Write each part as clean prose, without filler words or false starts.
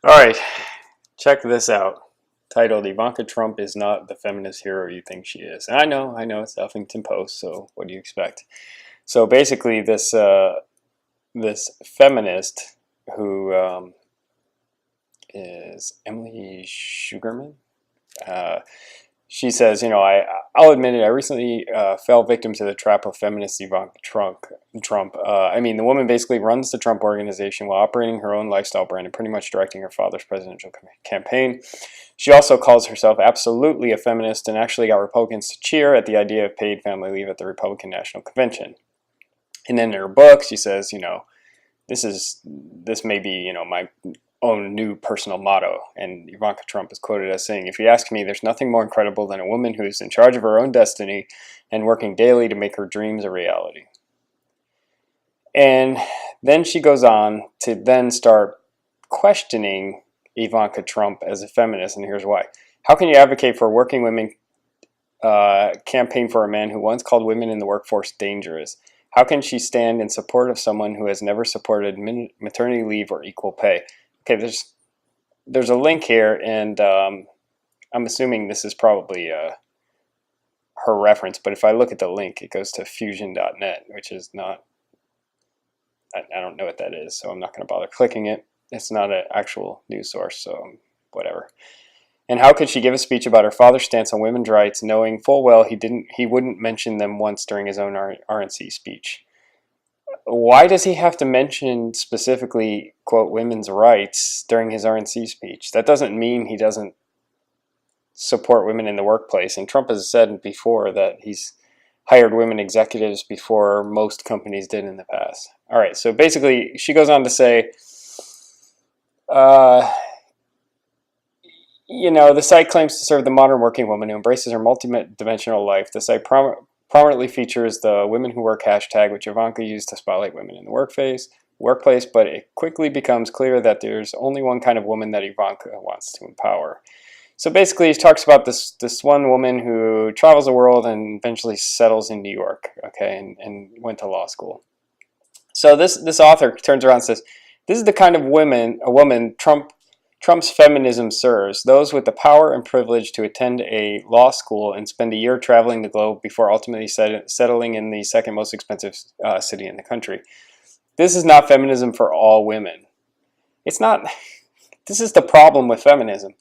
All right, check this out. Titled Ivanka Trump is not the feminist hero you think she is. And I know, it's the Huffington Post, so what do you expect? So basically, this feminist who is Emily Sugarman. Uh, she says, I'll admit it. I recently fell victim to the trap of feminist Ivanka Trump. The woman basically runs the Trump organization while operating her own lifestyle brand and pretty much directing her father's presidential campaign. She also calls herself absolutely a feminist and actually got Republicans to cheer at the idea of paid family leave at the Republican National Convention. And then in her book, she says, this may be, my own new personal motto. And Ivanka Trump is quoted as saying, "If you ask me, there's nothing more incredible than a woman who's in charge of her own destiny and working daily to make her dreams a reality." And then she goes on to then start questioning Ivanka Trump as a feminist, and here's why. How can you advocate for working women campaign for a man who once called women in the workforce dangerous? How can she stand in support of someone who has never supported maternity leave or equal pay? Okay, there's a link here, and I'm assuming this is probably her reference, but if I look at the link, it goes to fusion.net, which is not, I don't know what that is, so I'm not going to bother clicking it. It's not an actual news source, so whatever. And how could she give a speech about her father's stance on women's rights, knowing full well he wouldn't mention them once during his own RNC speech? Why does he have to mention specifically, quote, women's rights during his RNC speech? That doesn't mean he doesn't support women in the workplace. And Trump has said before that he's hired women executives before most companies did in the past. All right, so basically she goes on to say, the site claims to serve the modern working woman who embraces her multidimensional life. The site prominently features the Women Who Work hashtag, which Ivanka used to spotlight women in the workplace, but it quickly becomes clear that there's only one kind of woman that Ivanka wants to empower. So basically, he talks about this one woman who travels the world and eventually settles in New York, okay, and went to law school. So this author turns around and says, this is the kind of a woman Trump's feminism serves, those with the power and privilege to attend a law school and spend a year traveling the globe before ultimately settling in the second most expensive city in the country. This is not feminism for all women. It's not. This is the problem with feminism.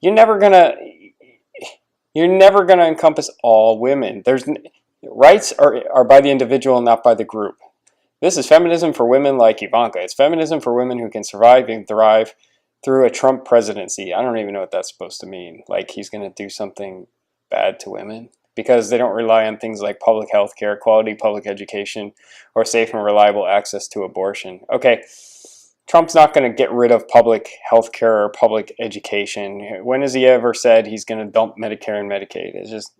You're never gonna encompass all women. Rights are by the individual, not by the group. This is feminism for women like Ivanka. It's feminism for women who can survive and thrive through a Trump presidency. I don't even know what that's supposed to mean. Like he's going to do something bad to women because they don't rely on things like public health care, quality public education, or safe and reliable access to abortion. Okay, Trump's not going to get rid of public health care or public education. When has he ever said he's going to dump Medicare and Medicaid? It's just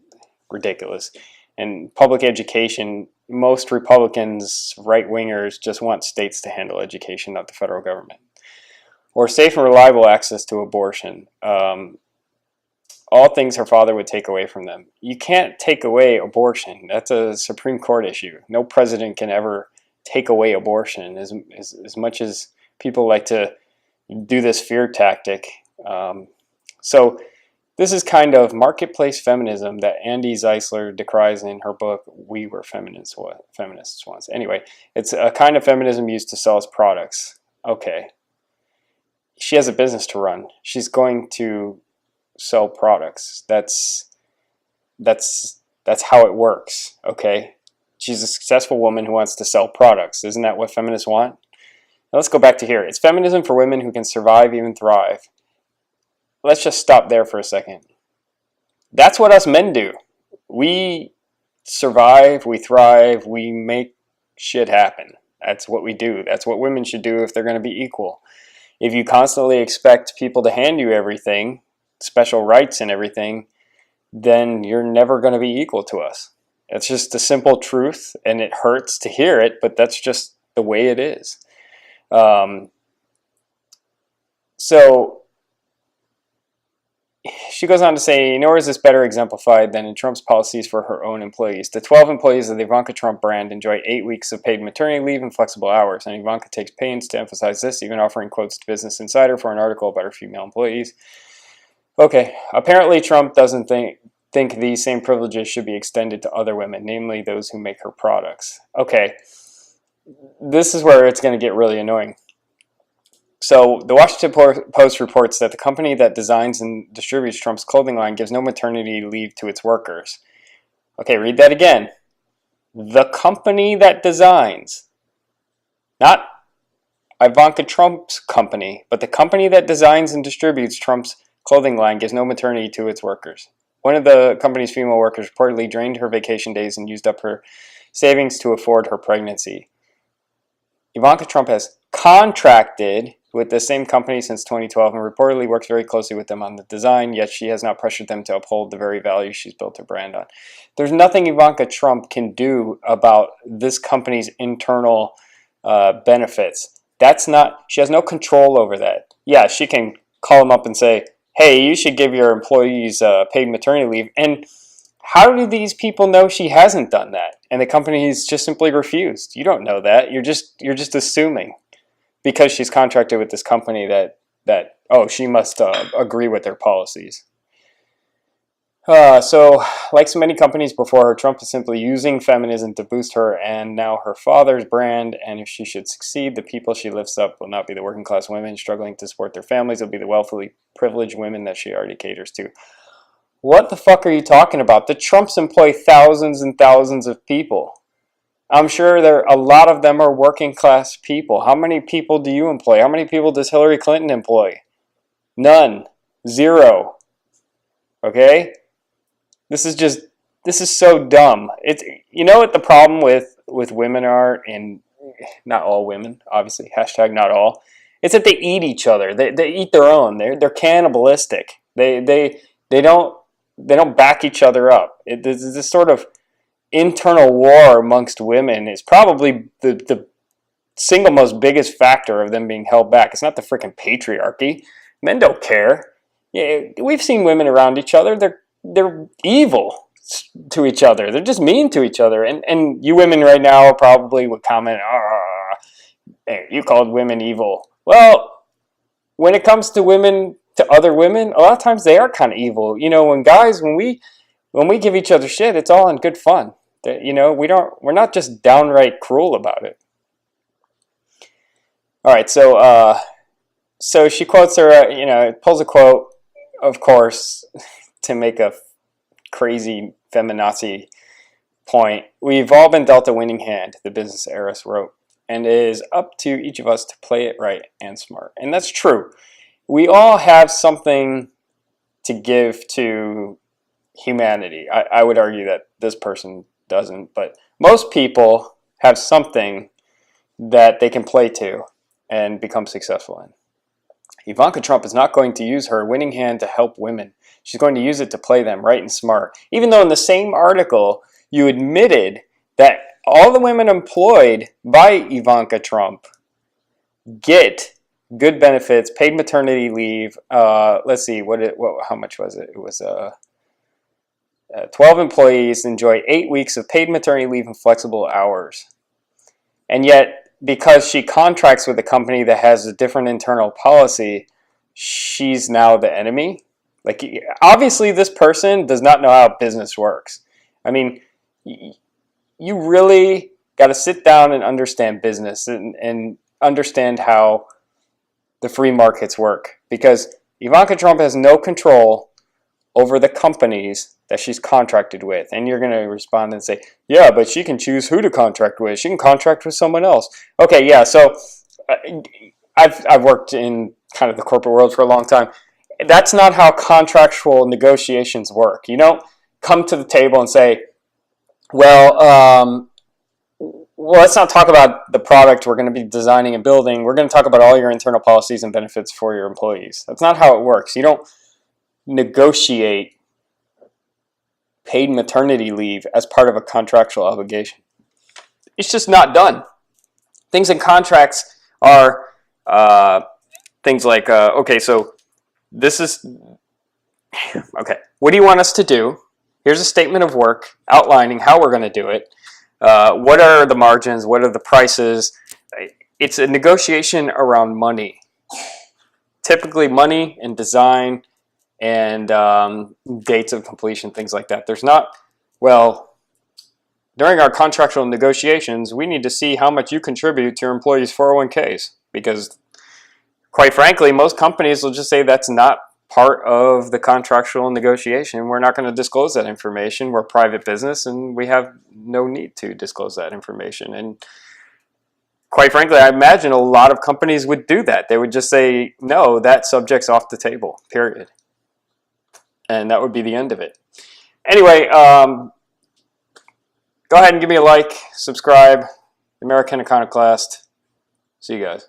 ridiculous. And public education, most Republicans, right-wingers, just want states to handle education, not the federal government. Or safe and reliable access to abortion. All things her father would take away from them. You can't take away abortion. That's a Supreme Court issue. No president can ever take away abortion. As much as people like to do this fear tactic. So this is kind of marketplace feminism that Andy Zeisler decries in her book, We Were Feminists Once. Anyway, it's a kind of feminism used to sell its products. Okay. She has a business to run. She's going to sell products. That's how it works, okay? She's a successful woman who wants to sell products. Isn't that what feminists want? Now let's go back to here. It's feminism for women who can survive, even thrive. Let's just stop there for a second. That's what us men do. We survive, we thrive, we make shit happen. That's what we do. That's what women should do if they're going to be equal. If you constantly expect people to hand you everything, special rights and everything, then you're never going to be equal to us. It's just a simple truth, and it hurts to hear it, but that's just the way it is. So she goes on to say, nor is this better exemplified than in Trump's policies for her own employees. The 12 employees of the Ivanka Trump brand enjoy 8 weeks of paid maternity leave and flexible hours, and Ivanka takes pains to emphasize this, even offering quotes to Business Insider for an article about her female employees. Okay, apparently Trump doesn't think these same privileges should be extended to other women, namely those who make her products. Okay, this is where it's going to get really annoying. So the Washington Post reports that the company that designs and distributes Trump's clothing line gives no maternity leave to its workers. Okay, read that again. The company that designs, not Ivanka Trump's company, but the company that designs and distributes Trump's clothing line gives no maternity to its workers. One of the company's female workers reportedly drained her vacation days and used up her savings to afford her pregnancy. Ivanka Trump has contracted with the same company since 2012 and reportedly works very closely with them on the design, yet she has not pressured them to uphold the very values she's built her brand on. There's nothing Ivanka Trump can do about this company's internal benefits. She has no control over that. Yeah, she can call them up and say, hey, you should give your employees paid maternity leave. And how do these people know she hasn't done that? And the company's just simply refused. You don't know that. You're just assuming because she's contracted with this company that she must agree with their policies. So, like so many companies before her, Trump is simply using feminism to boost her and now her father's brand. And if she should succeed, the people she lifts up will not be the working class women struggling to support their families. It'll be the wealthily privileged women that she already caters to. What the fuck are you talking about? The Trumps employ thousands and thousands of people. I'm sure a lot of them are working class people. How many people do you employ? How many people does Hillary Clinton employ? None. Zero. Okay? This is so dumb. You know what the problem with women are, and not all women, obviously, hashtag not all. It's that they eat each other. They eat their own. They're cannibalistic. They don't back each other up. This sort of internal war amongst women is probably the single most biggest factor of them being held back. It's not the freaking patriarchy. Men don't care. Yeah, we've seen women around each other. They're evil to each other. They're just mean to each other. And you women right now probably would comment, hey, you called women evil. Well, when it comes to women, to other women, a lot of times they are kind of evil. You know, when we give each other shit, it's all in good fun. You know, we're not just downright cruel about it. All right, so she quotes her, pulls a quote, of course, to make a crazy feminazi point. We've all been dealt a winning hand, the business heiress wrote, and it is up to each of us to play it right and smart. And that's true. We all have something to give to humanity. I would argue that this person doesn't, but most people have something that they can play to and become successful in. Ivanka Trump is not going to use her winning hand to help women. She's going to use it to play them right and smart. Even though in the same article you admitted that all the women employed by Ivanka Trump get good benefits, paid maternity leave. Let's see, how much was it? It was 12 employees enjoy 8 weeks of paid maternity leave and flexible hours. And yet, because she contracts with a company that has a different internal policy, she's now the enemy. Like, obviously this person does not know how business works. I mean, you really got to sit down and understand business and understand how the free markets work. Because Ivanka Trump has no control over the companies that she's contracted with. And you're going to respond and say, yeah, but she can choose who to contract with. She can contract with someone else. Okay, yeah, so I've worked in kind of the corporate world for a long time. That's not how contractual negotiations work. You don't come to the table and say, well, let's not talk about the product we're going to be designing and building. We're going to talk about all your internal policies and benefits for your employees. That's not how it works. You don't negotiate paid maternity leave as part of a contractual obligation. It's just not done. Things in contracts are things like, okay, so this is Okay, what do you want us to do? Here's a statement of work outlining how we're going to do it. What are the margins? What are the prices? It's a negotiation around money. Typically money and design and dates of completion, things like that. There's not, well, during our contractual negotiations, we need to see how much you contribute to your employees' 401ks, because quite frankly, most companies will just say that's not part of the contractual negotiation. We're not going to disclose that information. We're a private business and we have no need to disclose that information. And quite frankly, I imagine a lot of companies would do that. They would just say, no, that subject's off the table, period. And that would be the end of it. Anyway, go ahead and give me a like, subscribe, American Iconoclast. See you guys.